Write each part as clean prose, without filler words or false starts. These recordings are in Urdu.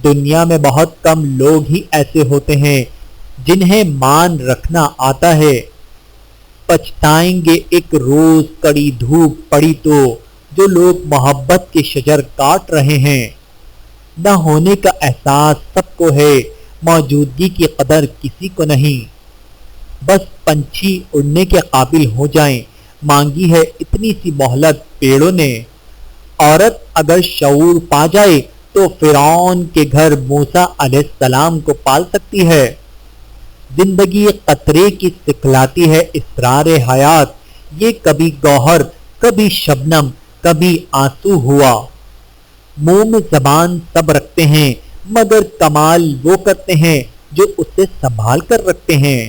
دنیا میں بہت کم لوگ ہی ایسے ہوتے ہیں جنہیں مان رکھنا آتا ہے۔ پچھتائیں گے ایک روز کڑی دھوپ پڑی تو، جو لوگ محبت کے شجر کاٹ رہے ہیں۔ نہ ہونے کا احساس سب کو ہے، موجودگی کی قدر کسی کو نہیں۔ بس پنچھی اڑنے کے قابل ہو جائیں، مانگی ہے اتنی سی مہلت پیڑوں نے۔ عورت اگر شعور پا جائے تو فرعون کے گھر موسیٰ علیہ السلام کو پال سکتی ہے۔ زندگی قطرے کی سکھلاتی ہے اسرار حیات، یہ کبھی گوہر، کبھی شبنم، کبھی آنسو ہوا۔ منہ میں زبان سب رکھتے ہیں، مگر کمال وہ کرتے ہیں جو اسے سنبھال کر رکھتے ہیں۔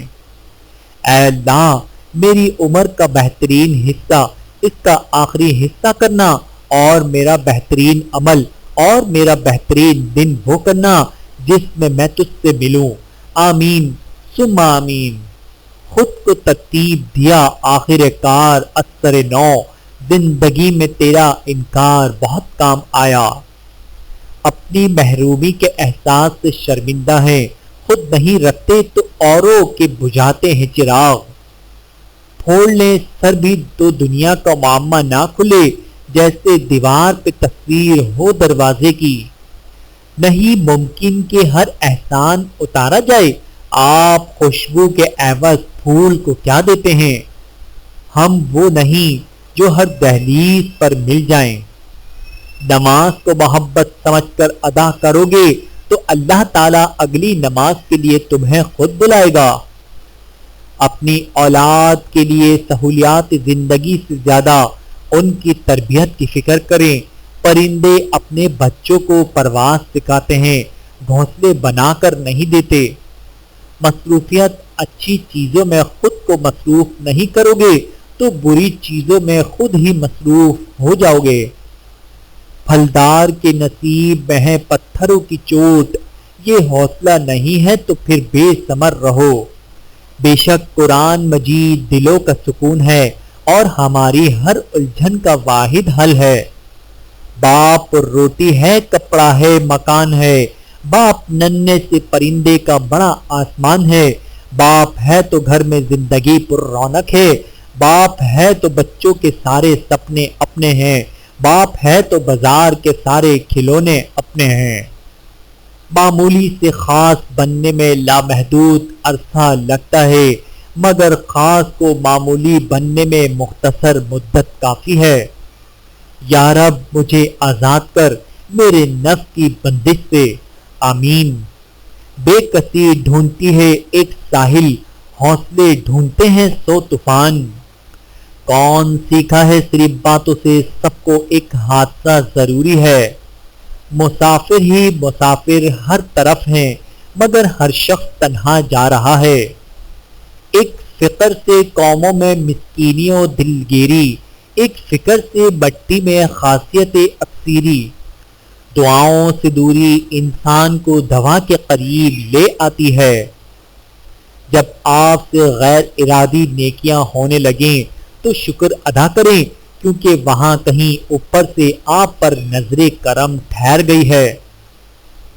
اے اللہ، میری عمر کا بہترین حصہ اس کا آخری حصہ کرنا، اور میرا بہترین عمل اور میرا بہترین دن وہ کرنا جس میں تجھ سے ملوں۔ آمین ثم آمین۔ خود کو ترتیب دیا آخر کار اثر نو، زندگی میں تیرا انکار بہت کام آیا۔ اپنی محرومی کے احساس سے شرمندہ ہیں، خود نہیں رکھتے تو اوروں کے بجھاتے ہیں چراغ۔ پھوڑ لیں سر بھی تو دنیا کا معمہ نہ کھلے، جیسے دیوار پہ تصویر ہو دروازے کی۔ نہیں ممکن کہ ہر احسان اتارا جائے، آپ خوشبو کے عوض پھول کو کیا دیتے ہیں؟ ہم وہ نہیں جو ہر دہلیز پر مل جائیں۔ نماز کو محبت سمجھ کر ادا کرو گے تو اللہ تعالیٰ اگلی نماز کے لیے تمہیں خود بلائے گا۔ اپنی اولاد کے لیے سہولیات زندگی سے زیادہ ان کی تربیت کی فکر کریں۔ پرندے اپنے بچوں کو پرواز سکھاتے ہیں، گھونسلے بنا کر نہیں دیتے۔ مصروفیت اچھی چیزوں میں خود کو مصروف نہیں کرو گے تو بری چیزوں میں خود ہی مصروف ہو جاؤ گے۔ پھلدار کے نصیب میں ہے پتھروں کی چوٹ، یہ حوصلہ نہیں ہے تو پھر بے ثمر رہو۔ بے شک قرآن مجید دلوں کا سکون ہے اور ہماری ہر الجھن کا واحد حل ہے۔ باپ روٹی ہے، کپڑا ہے، مکان ہے، باپ ننھے سے پرندے کا بڑا آسمان ہے، باپ ہے تو گھر میں زندگی پر رونق ہے، باپ ہے تو بچوں کے سارے سپنے اپنے ہیں، باپ ہے تو بازار کے سارے کھلونے اپنے ہیں۔ معمولی سے خاص بننے میں لامحدود عرصہ لگتا ہے، مگر خاص کو معمولی بننے میں مختصر مدت کافی ہے۔ یا رب مجھے آزاد کر میرے نفس کی بندش سے، آمین۔ بے کسی ڈھونڈتی ہے ایک ساحل، حوصلے ڈھونڈتے ہیں 100 طوفان۔ کون سیکھا ہے صرف باتوں سے، سب کو ایک حادثہ ضروری ہے۔ مسافر ہی مسافر ہر طرف ہیں، مگر ہر شخص تنہا جا رہا ہے۔ ایک فکر سے قوموں میں مسکینی و دلگیری، ایک فکر سے مٹی میں خاصیت اکثیری۔ دعاؤں سے دوری انسان کو دوا کے قریب لے آتی ہے۔ جب آپ سے غیر ارادی نیکیاں ہونے لگیں تو شکر ادا کریں، کیونکہ وہاں کہیں اوپر سے آپ پر نظر کرم ٹھہر گئی ہے۔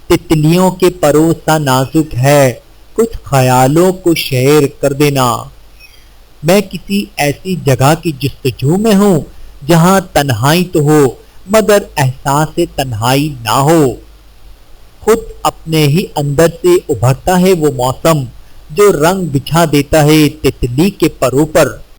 تتلیوں کے پروں سا نازک ہے، کچھ خیالوں کو شعر کر دینا۔ میں کسی ایسی جگہ کی جستجو میں ہوں جہاں تنہائی تو ہو مگر احساس تنہائی نہ ہو۔ خود اپنے ہی اندر سے ابھرتا ہے وہ موسم جو رنگ بچھا دیتا ہے تتلی کے پروں پر۔